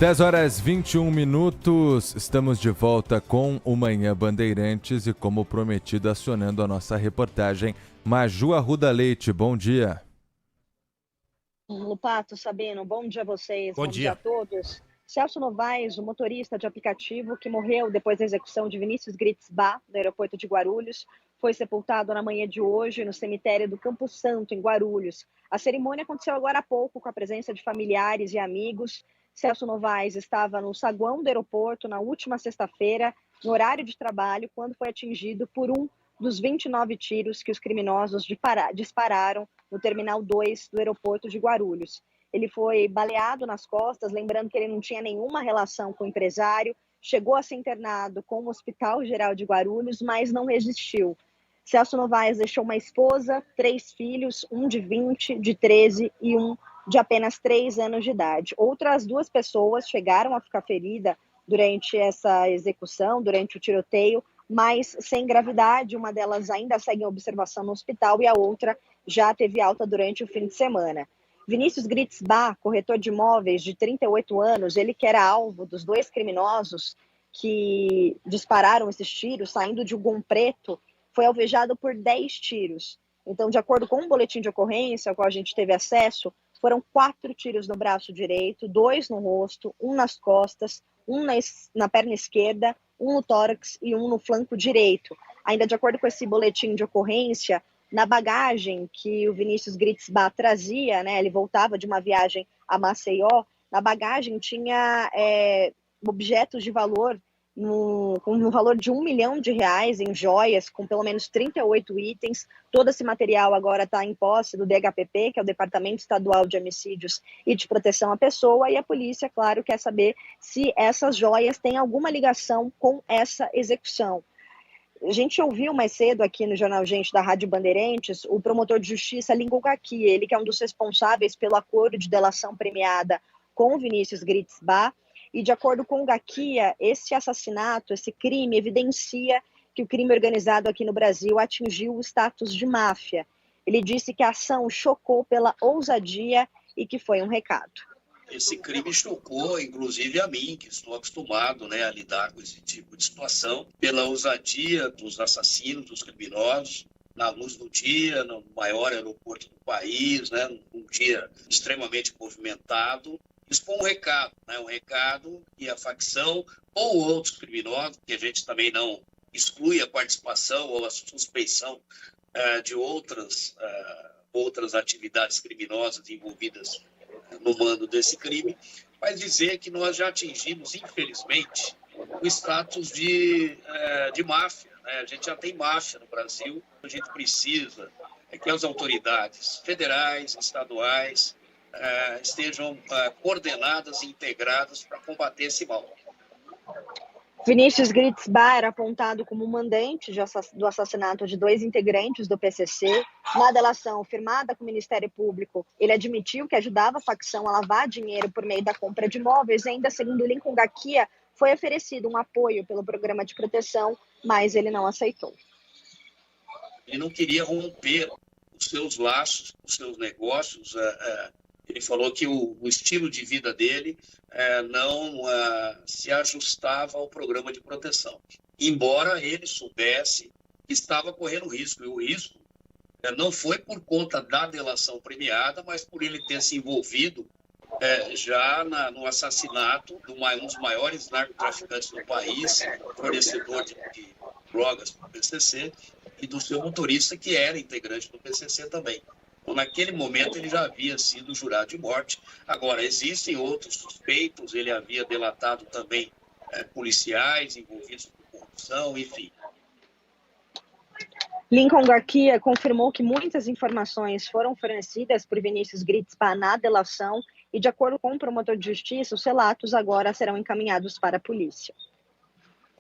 10h21, estamos de volta com o Manhã Bandeirantes e, como prometido, acionando a nossa reportagem Maju Arruda Leite. Bom dia. Lupato, Sabino, bom dia a vocês, Bom dia a todos. Celso Novaes, o motorista de aplicativo que morreu depois da execução de Vinícius Gritzbach, no aeroporto de Guarulhos, foi sepultado na manhã de hoje no cemitério do Campo Santo, em Guarulhos. A cerimônia aconteceu agora há pouco, com a presença de familiares e amigos. Celso Novaes estava no saguão do aeroporto na última sexta-feira, no horário de trabalho, quando foi atingido por um dos 29 tiros que os criminosos dispararam no Terminal 2 do aeroporto de Guarulhos. Ele foi baleado nas costas, lembrando que ele não tinha nenhuma relação com o empresário, chegou a ser internado com o Hospital Geral de Guarulhos, mas não resistiu. Celso Novaes deixou uma esposa, 3 filhos, um de 20, de 13 e um de apenas 3 anos de idade. Outras 2 pessoas chegaram a ficar feridas durante essa execução, durante o tiroteio, mas sem gravidade. Uma delas ainda segue em observação no hospital e a outra já teve alta durante o fim de semana. Vinícius Gritzbach, corretor de imóveis de 38 anos, ele que era alvo dos 2 criminosos que dispararam esses tiros, saindo de um Gol Preto, foi alvejado por 10 tiros. Então, de acordo com um boletim de ocorrência ao qual a gente teve acesso, foram 4 tiros no braço direito, 2 no rosto, 1 nas costas, 1 na perna esquerda, 1 no tórax e 1 no flanco direito. Ainda de acordo com esse boletim de ocorrência, na bagagem que o Vinícius Gritzbach trazia, né, ele voltava de uma viagem a Maceió, na bagagem tinha objetos de valor, com um valor de R$1 milhão em joias, com pelo menos 38 itens. Todo esse material agora está em posse do DHPP, que é o Departamento Estadual de Homicídios e de Proteção à Pessoa, e a polícia, claro, quer saber se essas joias têm alguma ligação com essa execução. A gente ouviu mais cedo aqui no Jornal Gente da Rádio Bandeirantes o promotor de justiça Lincoln Gacki, ele que é um dos responsáveis pelo acordo de delação premiada com Vinícius Gritzbach. E de acordo com o Gacki, esse assassinato, esse crime, evidencia que o crime organizado aqui no Brasil atingiu o status de máfia. Ele disse que a ação chocou pela ousadia e que foi um recado. Esse crime chocou, inclusive, a mim, que estou acostumado, né, a lidar com esse tipo de situação, pela ousadia dos assassinos, dos criminosos, na luz do dia, no maior aeroporto do país, né, num dia extremamente movimentado. Isso foi um recado, né, um recado que a facção ou outros criminosos, que a gente também não exclui a participação ou a suspeição de outras atividades criminosas envolvidas no mando desse crime, mas dizer que nós já atingimos, infelizmente, o status de máfia, né? A gente já tem máfia no Brasil. A gente precisa que as autoridades federais, estaduais, estejam coordenadas e integradas para combater esse mal. Vinícius Gritzbach era apontado como mandante do assassinato de 2 integrantes do PCC. Na delação firmada com o Ministério Público, ele admitiu que ajudava a facção a lavar dinheiro por meio da compra de imóveis. Ainda segundo Lincoln Gacki, foi oferecido um apoio pelo programa de proteção, mas ele não aceitou. Ele não queria romper os seus laços, os seus negócios. Ele falou que o estilo de vida dele não se ajustava ao programa de proteção, embora ele soubesse que estava correndo risco. E o risco não foi por conta da delação premiada, mas por ele ter se envolvido já no assassinato de um dos maiores narcotraficantes do país, fornecedor de drogas para o PCC, e do seu motorista, que era integrante do PCC também. Então, naquele momento, ele já havia sido jurado de morte. Agora, existem outros suspeitos, ele havia delatado também policiais envolvidos com corrupção, enfim. Lincoln Gacki confirmou que muitas informações foram fornecidas por Vinícius Gritzbach na delação e, de acordo com o promotor de justiça, os relatos agora serão encaminhados para a polícia.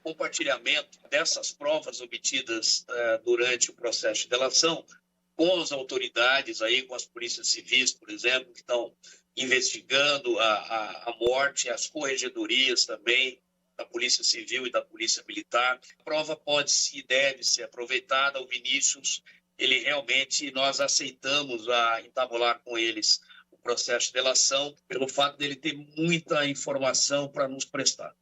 Compartilhamento dessas provas obtidas durante o processo de delação com as autoridades, aí, com as polícias civis, por exemplo, que estão investigando a morte, as corregedorias também, da Polícia Civil e da Polícia Militar. A prova pode e deve ser aproveitada. O Vinícius, ele realmente, nós aceitamos entabular com eles o processo de delação, pelo fato dele ter muita informação para nos prestar.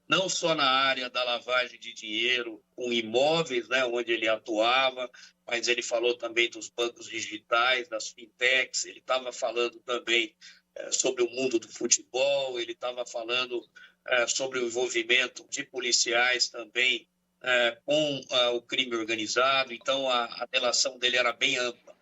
Não só na área da lavagem de dinheiro com imóveis, né, onde ele atuava, mas ele falou também dos bancos digitais, das fintechs, ele estava falando também sobre o mundo do futebol, ele estava falando sobre o envolvimento de policiais também com o crime organizado, então a delação dele era bem ampla.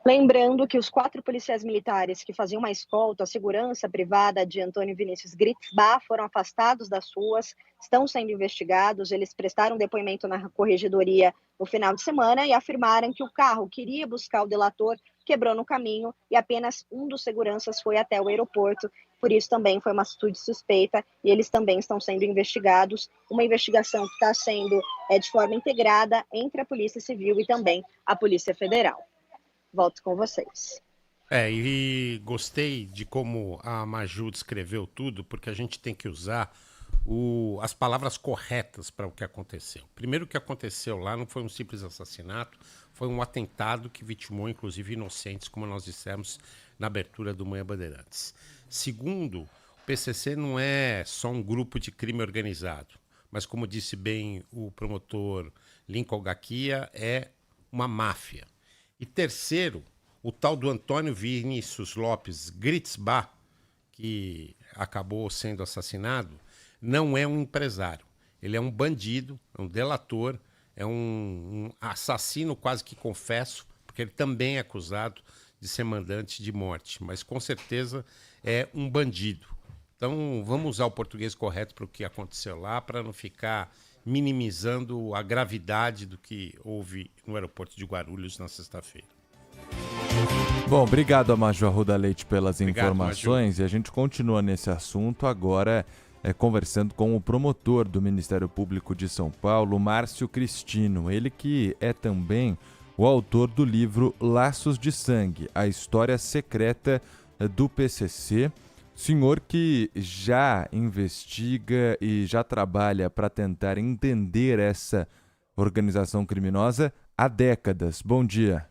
Lembrando que os 4 policiais militares que faziam uma escolta à segurança privada de Antônio Vinícius Gritzbach foram afastados das ruas, estão sendo investigados. Eles prestaram depoimento na corregedoria no final de semana e afirmaram que o carro que iria buscar o delator quebrou no caminho e apenas um dos seguranças foi até o aeroporto. Por isso também foi uma atitude suspeita e eles também estão sendo investigados. Uma investigação que está sendo de forma integrada entre a Polícia Civil e também a Polícia Federal. Volto com vocês. E gostei de como a Maju descreveu tudo, porque a gente tem que usar as palavras corretas para o que aconteceu. Primeiro, o que aconteceu lá não foi um simples assassinato, foi um atentado que vitimou, inclusive, inocentes, como nós dissemos na abertura do Manhã Bandeirantes. Segundo, o PCC não é só um grupo de crime organizado, mas, como disse bem o promotor Lincoln Gaquia, é uma máfia. E terceiro, o tal do Antônio Vinícius Lopes Gritzbach, que acabou sendo assassinado, não é um empresário. Ele é um bandido, é um delator, é um assassino quase que confesso, porque ele também é acusado de ser mandante de morte, mas com certeza é um bandido. Então vamos usar o português correto para o que aconteceu lá, para não ficar minimizando a gravidade do que houve no aeroporto de Guarulhos na sexta-feira. Bom, obrigado a Maju Arruda Leite pelas informações. Maju. E a gente continua nesse assunto agora conversando com o promotor do Ministério Público de São Paulo, Márcio Cristino. Ele que é também o autor do livro Laços de Sangue, a história secreta do PCC. Senhor que já investiga e já trabalha para tentar entender essa organização criminosa há décadas. Bom dia.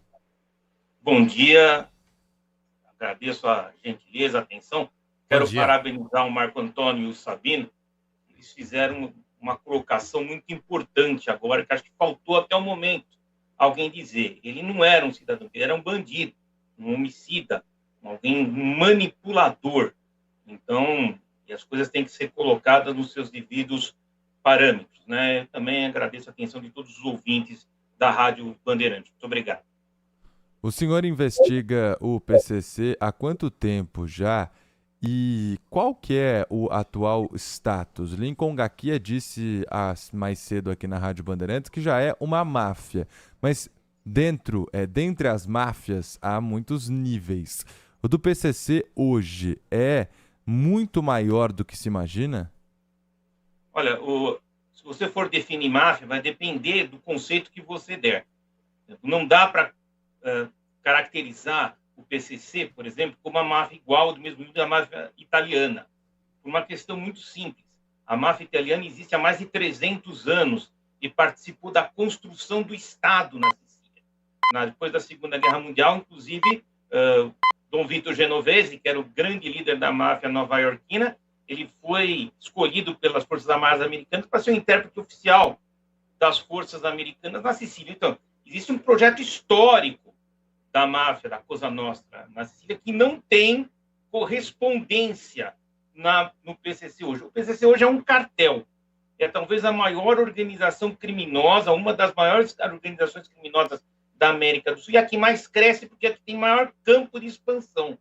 Bom dia. Agradeço a gentileza, a atenção. Quero parabenizar o Marco Antônio e o Sabino. Eles fizeram uma colocação muito importante agora, que acho que faltou até o momento alguém dizer. Ele não era um cidadão, ele era um bandido, um homicida, alguém manipulador. Então, as coisas têm que ser colocadas nos seus devidos parâmetros, né? Eu também agradeço a atenção de todos os ouvintes da Rádio Bandeirantes. Muito obrigado. O senhor investiga o PCC há quanto tempo já? E qual que é o atual status? Lincoln Gaquia disse mais cedo aqui na Rádio Bandeirantes que já é uma máfia. Mas dentre as máfias há muitos níveis. O do PCC hoje é muito maior do que se imagina? Olha, se você for definir máfia, vai depender do conceito que você der. Não dá para caracterizar o PCC, por exemplo, como uma máfia igual do mesmo nível da máfia italiana, por uma questão muito simples. A máfia italiana existe há mais de 300 anos e participou da construção do Estado na Sicília. Depois da Segunda Guerra Mundial, inclusive, Dom Vito Genovese, que era o grande líder da máfia nova-iorquina, ele foi escolhido pelas Forças Armadas Americanas para ser o intérprete oficial das Forças Americanas na Sicília. Então, existe um projeto histórico da máfia, da Cosa Nostra, na Sicília, que não tem correspondência no PCC hoje. O PCC hoje é um cartel. É talvez a maior organização criminosa, uma das maiores organizações criminosas da América do Sul, e a que mais cresce porque é que tem maior campo de expansão.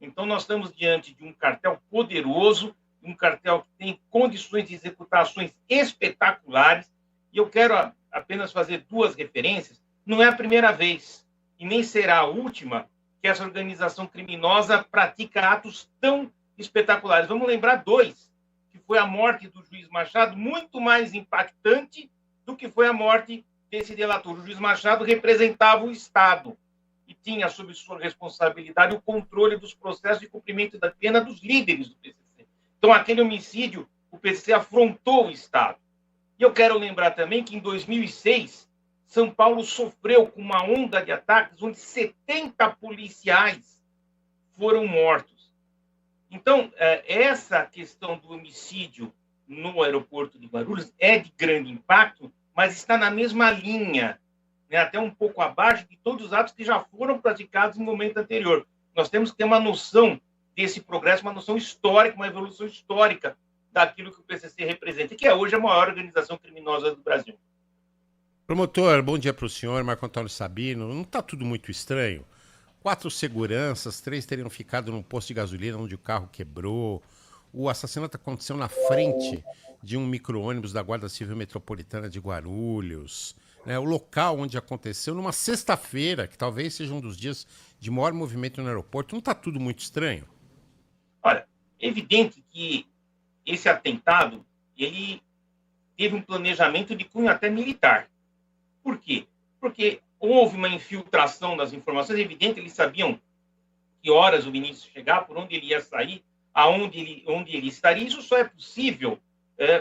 Então, nós estamos diante de um cartel poderoso, um cartel que tem condições de executar ações espetaculares, e eu quero apenas fazer 2 referências. Não é a primeira vez, e nem será a última, que essa organização criminosa pratica atos tão espetaculares. Vamos lembrar 2, que foi a morte do juiz Machado, muito mais impactante do que foi a morte desse delator. O juiz Machado representava o Estado e tinha sob sua responsabilidade o controle dos processos de cumprimento da pena dos líderes do PCC. Então, aquele homicídio, o PCC afrontou o Estado. E eu quero lembrar também que, em 2006, São Paulo sofreu com uma onda de ataques onde 70 policiais foram mortos. Então, essa questão do homicídio no aeroporto de Guarulhos é de grande impacto, mas está na mesma linha, né, até um pouco abaixo de todos os atos que já foram praticados no momento anterior. Nós temos que ter uma noção desse progresso, uma noção histórica, uma evolução histórica daquilo que o PCC representa, que é hoje a maior organização criminosa do Brasil. Promotor, bom dia para o senhor, Marco Antônio Sabino. Não está tudo muito estranho? 4 seguranças, 3 teriam ficado num posto de gasolina onde o carro quebrou. O assassinato aconteceu na frente de um micro-ônibus da Guarda Civil Metropolitana de Guarulhos. O local onde aconteceu, numa sexta-feira, que talvez seja um dos dias de maior movimento no aeroporto. Não está tudo muito estranho? Olha, é evidente que esse atentado, ele teve um planejamento de cunho até militar. Por quê? Porque houve uma infiltração das informações, é evidente, eles sabiam que horas o Vinícius chegar, por onde ele ia sair, onde ele estaria. Isso só é possível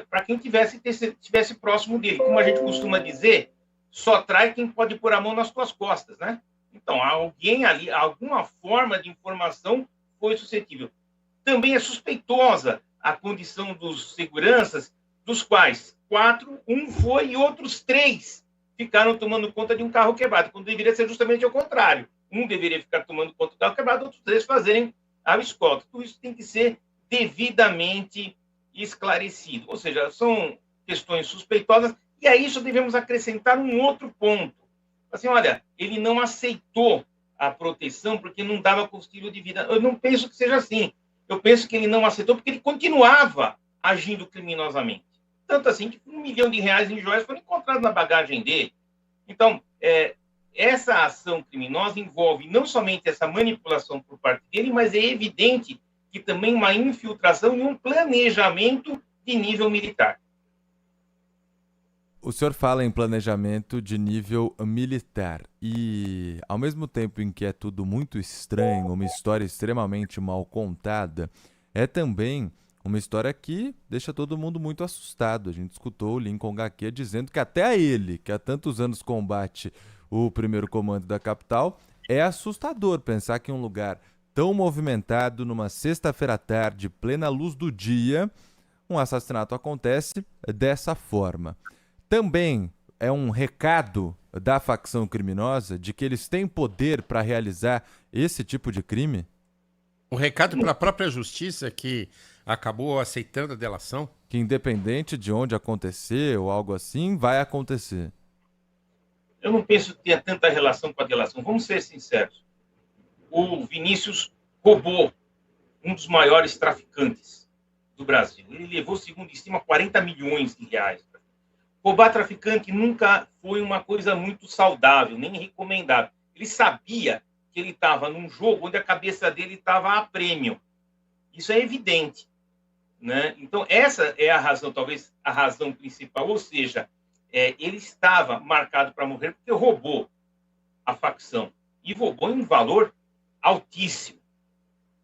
para quem estivesse próximo dele. Como a gente costuma dizer, só trai quem pode pôr a mão nas suas costas, né? Então, alguém ali, alguma forma de informação foi suscetível. Também é suspeitosa a condição dos seguranças, dos quais 4, um foi e outros 3 ficaram tomando conta de um carro quebrado, quando deveria ser justamente ao contrário. Um deveria ficar tomando conta do carro quebrado, outros 3 fazerem a escolta. Tudo isso tem que ser devidamente esclarecido. Ou seja, são questões suspeitosas, e a isso devemos acrescentar um outro ponto. Assim, olha, ele não aceitou a proteção porque não dava combustível de vida. Eu não penso que seja assim. Eu penso que ele não aceitou porque ele continuava agindo criminosamente. Tanto assim que R$1 milhão em joias foram encontrados na bagagem dele. Então, essa ação criminosa envolve não somente essa manipulação por parte dele, mas é evidente que também uma infiltração e um planejamento de nível militar. O senhor fala em planejamento de nível militar e, ao mesmo tempo em que é tudo muito estranho, uma história extremamente mal contada, é também uma história que deixa todo mundo muito assustado. A gente escutou o Lincoln Gaquet dizendo que até a ele, que há tantos anos combate o primeiro comando da capital, é assustador pensar que em um lugar tão movimentado, numa sexta-feira à tarde, plena luz do dia, um assassinato acontece dessa forma. Também é um recado da facção criminosa de que eles têm poder para realizar esse tipo de crime? Um recado para a própria justiça que acabou aceitando a delação? Que independente de onde acontecer ou algo assim, vai acontecer. Eu não penso que tenha tanta relação com a delação. Vamos ser sinceros. O Vinícius roubou um dos maiores traficantes do Brasil. Ele levou, segundo estima, R$40 milhões. Roubar traficante nunca foi uma coisa muito saudável, nem recomendável. Ele sabia que ele estava num jogo onde a cabeça dele estava a prêmio. Isso é evidente, né? Então, essa é a razão, talvez a razão principal. Ou seja, ele estava marcado para morrer porque roubou a facção. E roubou em um valor altíssimo.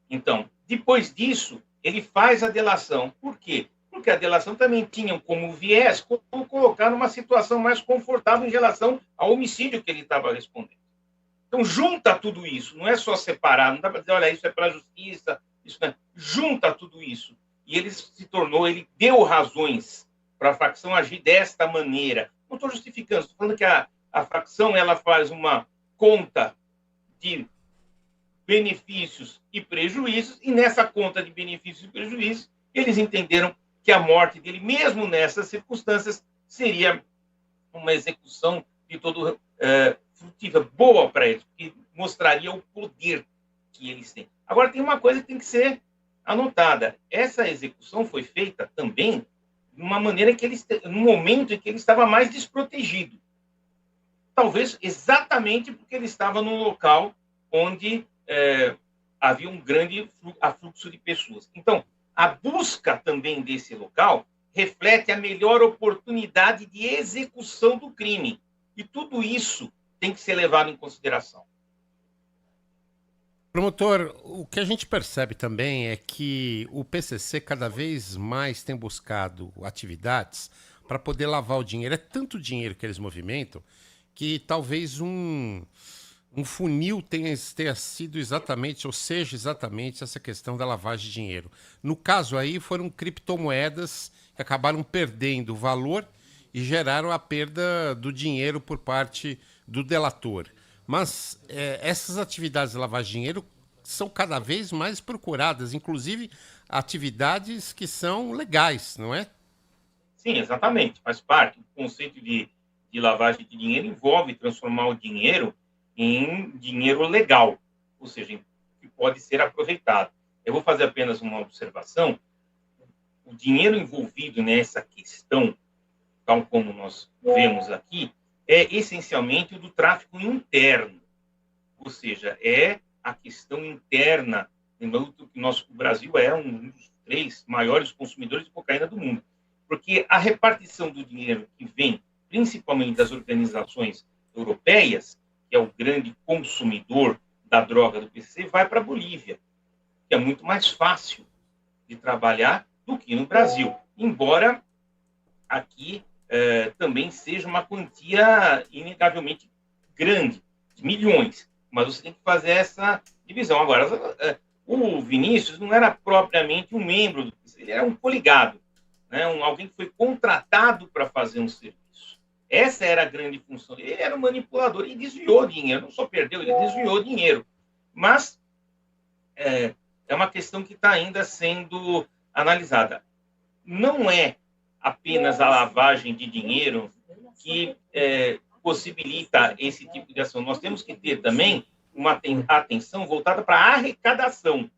Então, depois disso, ele faz a delação. Por quê? Porque a delação também tinha como viés colocar numa situação mais confortável em relação ao homicídio que ele estava respondendo. Então, junta tudo isso, não é só separar, não dá para dizer, olha, isso é para a justiça, isso não é. Junta tudo isso. E ele deu razões para a facção agir desta maneira. Não estou justificando, estou falando que a facção ela faz uma conta de benefícios e prejuízos, e nessa conta de benefícios e prejuízos, eles entenderam que a morte dele, mesmo nessas circunstâncias, seria uma execução de todo frutífera, boa para eles, porque mostraria o poder que eles têm. Agora, tem uma coisa que tem que ser anotada. Essa execução foi feita também de uma maneira que no momento em que ele estava mais desprotegido. Talvez exatamente porque ele estava num local onde havia um grande afluxo de pessoas. Então, a busca também desse local reflete a melhor oportunidade de execução do crime. E tudo isso tem que ser levado em consideração. Promotor, o que a gente percebe também é que o PCC cada vez mais tem buscado atividades para poder lavar o dinheiro. É tanto dinheiro que eles movimentam que talvez um um funil tenha sido exatamente, ou seja, exatamente essa questão da lavagem de dinheiro. No caso aí, foram criptomoedas que acabaram perdendo valor e geraram a perda do dinheiro por parte do delator. Mas essas atividades de lavagem de dinheiro são cada vez mais procuradas, inclusive atividades que são legais, não é? Sim, exatamente. Faz parte. O conceito de lavagem de dinheiro envolve transformar o dinheiro em dinheiro legal, ou seja, que pode ser aproveitado. Eu vou fazer apenas uma observação. O dinheiro envolvido nessa questão, tal como nós vemos aqui, é essencialmente o do tráfico interno, ou seja, é a questão interna. Lembrando que o Brasil é um dos 3 maiores consumidores de cocaína do mundo, porque a repartição do dinheiro que vem, principalmente das organizações europeias, que é o grande consumidor da droga do PCC, vai para a Bolívia, que é muito mais fácil de trabalhar do que no Brasil, embora aqui também seja uma quantia inegavelmente grande, de milhões, mas você tem que fazer essa divisão. Agora, o Vinícius não era propriamente um membro do PCC, ele era um coligado, né? Alguém que foi contratado para fazer um serviço. Essa era a grande função. Ele era um manipulador e desviou dinheiro, não só perdeu, ele desviou dinheiro. Mas é uma questão que está ainda sendo analisada. Não é apenas a lavagem de dinheiro que possibilita esse tipo de ação. Nós temos que ter também uma atenção voltada para a arrecadação.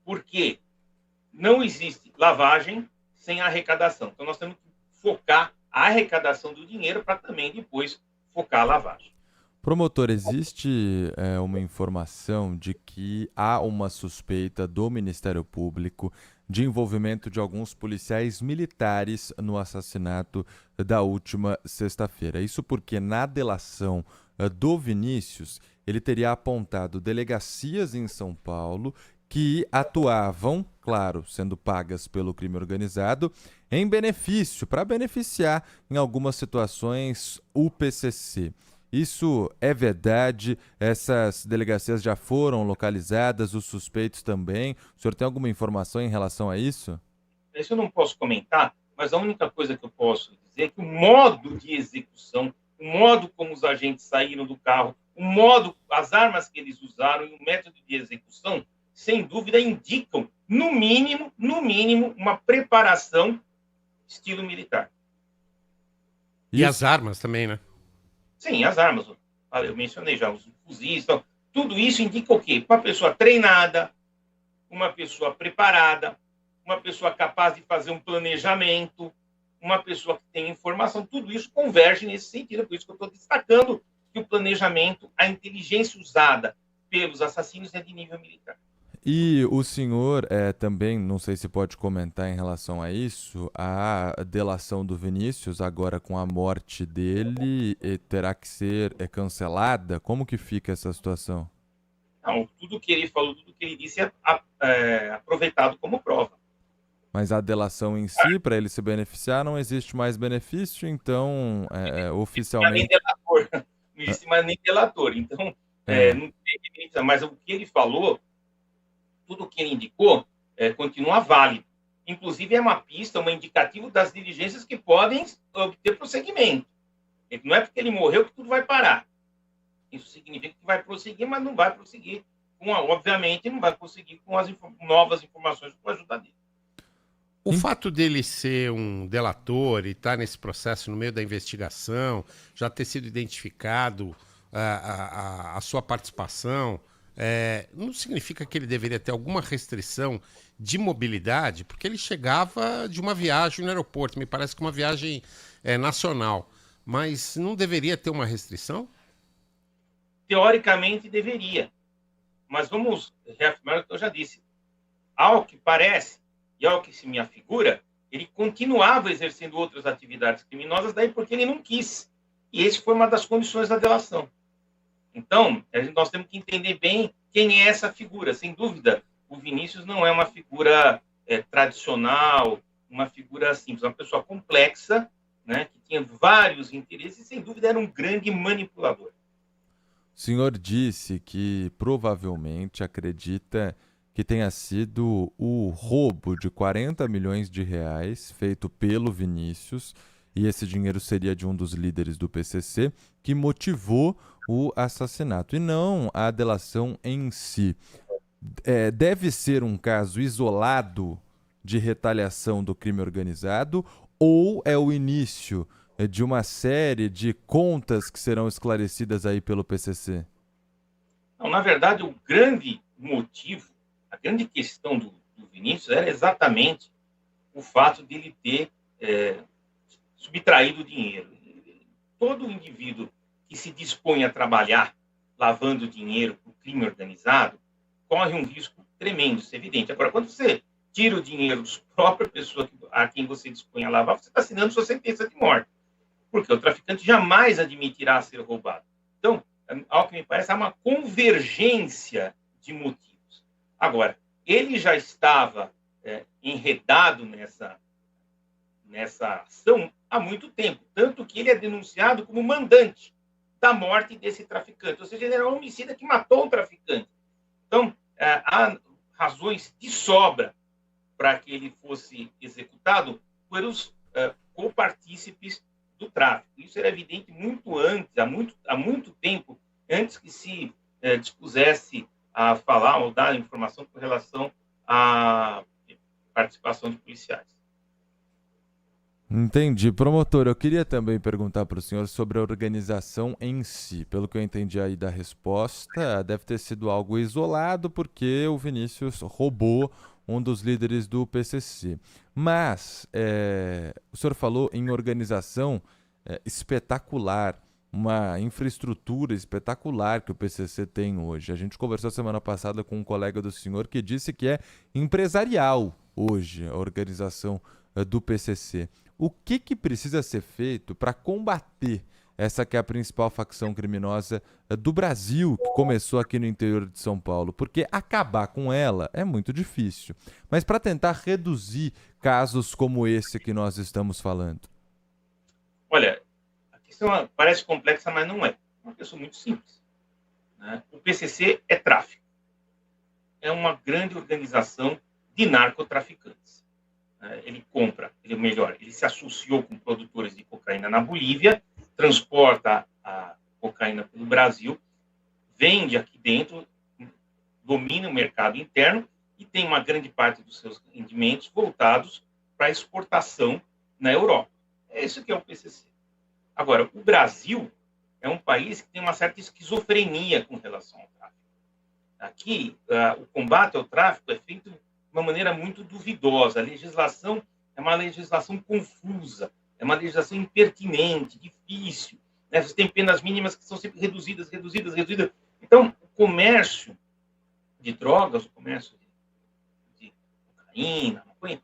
Porque não existe lavagem sem arrecadação. Então, nós temos que focar a arrecadação do dinheiro para também depois focar a lavagem. Promotor, existe uma informação de que há uma suspeita do Ministério Público de envolvimento de alguns policiais militares no assassinato da última sexta-feira. Isso porque na delação do Vinícius, ele teria apontado delegacias em São Paulo que atuavam, claro, sendo pagas pelo crime organizado, em benefício, para beneficiar, em algumas situações, o PCC. Isso é verdade? Essas delegacias já foram localizadas, os suspeitos também? O senhor tem alguma informação em relação a isso? Isso eu não posso comentar, mas a única coisa que eu posso dizer é que o modo de execução, o modo como os agentes saíram do carro, o modo, as armas que eles usaram e o método de execução, sem dúvida, indicam, no mínimo, uma preparação estilo militar. E as armas também, né? Sim, as armas. Eu mencionei já os fuzis. Então, tudo isso indica o quê? Uma pessoa treinada, uma pessoa preparada, uma pessoa capaz de fazer um planejamento, uma pessoa que tem informação. Tudo isso converge nesse sentido. Por isso que eu estou destacando que o planejamento, a inteligência usada pelos assassinos é de nível militar. E o senhor também, não sei se pode comentar em relação a isso, a delação do Vinícius, agora com a morte dele, terá que ser cancelada? Como que fica essa situação? Não, tudo que ele falou, tudo que ele disse é aproveitado como prova. Mas a delação em si, para ele se beneficiar, não existe mais benefício, então, oficialmente... Não existe mais nem delator, então, não tem, mas o que ele falou, tudo que ele indicou continua válido. Inclusive, é uma pista, um indicativo das diligências que podem obter prosseguimento. Não é porque ele morreu que tudo vai parar. Isso significa que vai prosseguir, mas não vai prosseguir, obviamente, não vai prosseguir com as novas informações com a ajuda dele. O fato dele ser um delator e estar nesse processo no meio da investigação, já ter sido identificado a sua participação, não significa que ele deveria ter alguma restrição de mobilidade, porque ele chegava de uma viagem no aeroporto, me parece que uma viagem nacional, mas não deveria ter uma restrição? Teoricamente deveria, mas vamos reafirmar o que eu já disse. Ao que parece, e ao que se me afigura, ele continuava exercendo outras atividades criminosas, daí porque ele não quis. E essa foi uma das condições da delação. Então, nós temos que entender bem quem é essa figura. Sem dúvida, o Vinícius não é uma figura tradicional, uma figura simples, uma pessoa complexa, né, que tinha vários interesses e, sem dúvida, era um grande manipulador. O senhor disse que provavelmente acredita que tenha sido o roubo de 40 milhões de reais feito pelo Vinícius, e esse dinheiro seria de um dos líderes do PCC, que motivou o assassinato, e não a delação em si. Deve ser um caso isolado de retaliação do crime organizado, ou é o início de uma série de contas que serão esclarecidas aí pelo PCC? Não, na verdade, o grande motivo, a grande questão do Vinícius era exatamente o fato de ele ter subtraído dinheiro. Todo indivíduo que se dispõe a trabalhar lavando dinheiro para o crime organizado corre um risco tremendo, isso é evidente. Agora, quando você tira o dinheiro da própria pessoa a quem você dispõe a lavar, você está assinando sua sentença de morte, porque o traficante jamais admitirá ser roubado. Então, ao que me parece, há uma convergência de motivos. Agora, ele já estava enredado nessa ação há muito tempo, tanto que ele é denunciado como mandante da morte desse traficante, ou seja, ele era um homicida que matou um traficante. Então, há razões de sobra para que ele fosse executado pelos copartícipes do tráfico. Isso era evidente muito antes, há muito tempo, antes que se dispusesse a falar ou dar informação com relação à participação de policiais. Entendi. Promotor, eu queria também perguntar para o senhor sobre a organização em si. Pelo que eu entendi aí da resposta, deve ter sido algo isolado porque o Vinícius roubou um dos líderes do PCC. Mas o senhor falou em organização espetacular, uma infraestrutura espetacular que o PCC tem hoje. A gente conversou semana passada com um colega do senhor que disse que é empresarial hoje a organização do PCC. O que precisa ser feito para combater essa que é a principal facção criminosa do Brasil, que começou aqui no interior de São Paulo? Porque acabar com ela é muito difícil. Mas para tentar reduzir casos como esse que nós estamos falando. Olha, a questão parece complexa, mas não é. É uma questão muito simples, né? O PCC é tráfico. É uma grande organização de narcotraficantes. Ele ele se associou com produtores de cocaína na Bolívia, transporta a cocaína pelo Brasil, vende aqui dentro, domina o mercado interno e tem uma grande parte dos seus rendimentos voltados para a exportação na Europa. É isso que é o PCC. Agora, o Brasil é um país que tem uma certa esquizofrenia com relação ao tráfico. Aqui, o combate ao tráfico é feito de uma maneira muito duvidosa. A legislação é uma legislação confusa, é uma legislação impertinente, difícil, né? Você tem penas mínimas que são sempre reduzidas. Então, o comércio de drogas, o comércio de cocaína, maconha,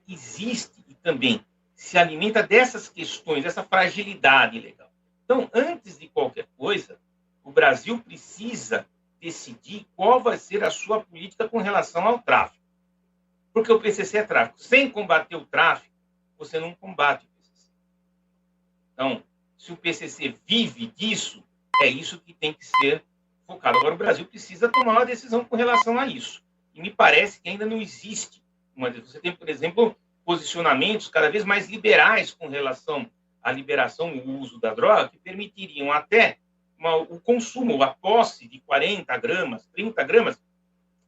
existe e também se alimenta dessas questões, dessa fragilidade legal. Então, antes de qualquer coisa, o Brasil precisa decidir qual vai ser a sua política com relação ao tráfico. Porque o PCC é tráfico. Sem combater o tráfico, você não combate o PCC. Então, se o PCC vive disso, é isso que tem que ser focado. Agora, o Brasil precisa tomar uma decisão com relação a isso. E me parece que ainda não existe uma decisão. Você tem, por exemplo, posicionamentos cada vez mais liberais com relação à liberação e uso da droga, que permitiriam até o consumo, a posse de 40 gramas, 30 gramas,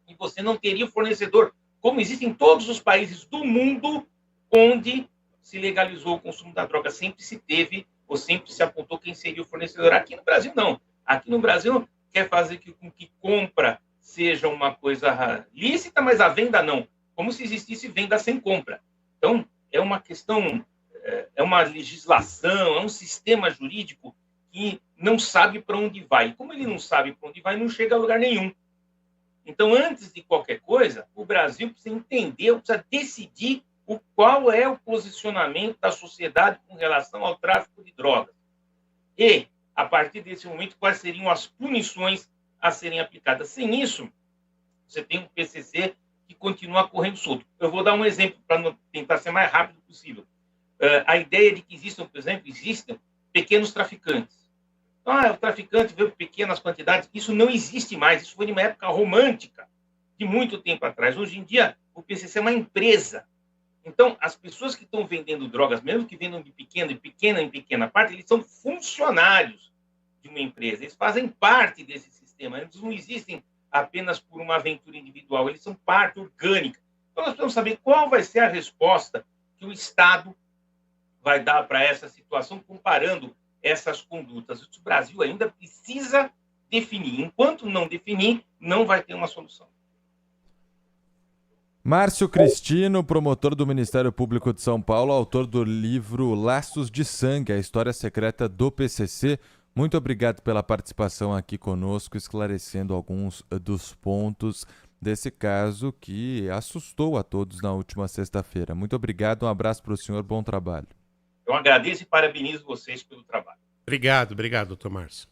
e você não teria o fornecedor, como existe em todos os países do mundo onde se legalizou o consumo da droga. Sempre se teve, ou sempre se apontou quem seria o fornecedor. Aqui no Brasil, não. Aqui no Brasil, quer fazer com que compra seja uma coisa lícita, mas a venda não. Como se existisse venda sem compra. Então, é uma questão, é uma legislação, é um sistema jurídico que não sabe para onde vai. E como ele não sabe para onde vai, não chega a lugar nenhum. Então, antes de qualquer coisa, o Brasil precisa entender, precisa decidir qual é o posicionamento da sociedade com relação ao tráfico de drogas. E, a partir desse momento, quais seriam as punições a serem aplicadas. Sem isso, você tem um PCC que continua correndo solto. Eu vou dar um exemplo para tentar ser mais rápido possível. A ideia de que existam, por exemplo, pequenos traficantes. Então, o traficante vê pequenas quantidades. Isso não existe mais. Isso foi numa época romântica, de muito tempo atrás. Hoje em dia, o PCC é uma empresa. Então, as pessoas que estão vendendo drogas, mesmo que vendam de pequena em pequena parte, eles são funcionários de uma empresa. Eles fazem parte desse sistema. Eles não existem apenas por uma aventura individual. Eles são parte orgânica. Então, nós precisamos saber qual vai ser a resposta que o Estado vai dar para essa situação, comparando essas condutas. O Brasil ainda precisa definir. Enquanto não definir, não vai ter uma solução. Márcio Cristino, promotor do Ministério Público de São Paulo, autor do livro Laços de Sangue, a história secreta do PCC. Muito obrigado pela participação aqui conosco, esclarecendo alguns dos pontos desse caso que assustou a todos na última sexta-feira. Muito obrigado, um abraço para o senhor, bom trabalho. Eu agradeço e parabenizo vocês pelo trabalho. Obrigado, doutor Márcio.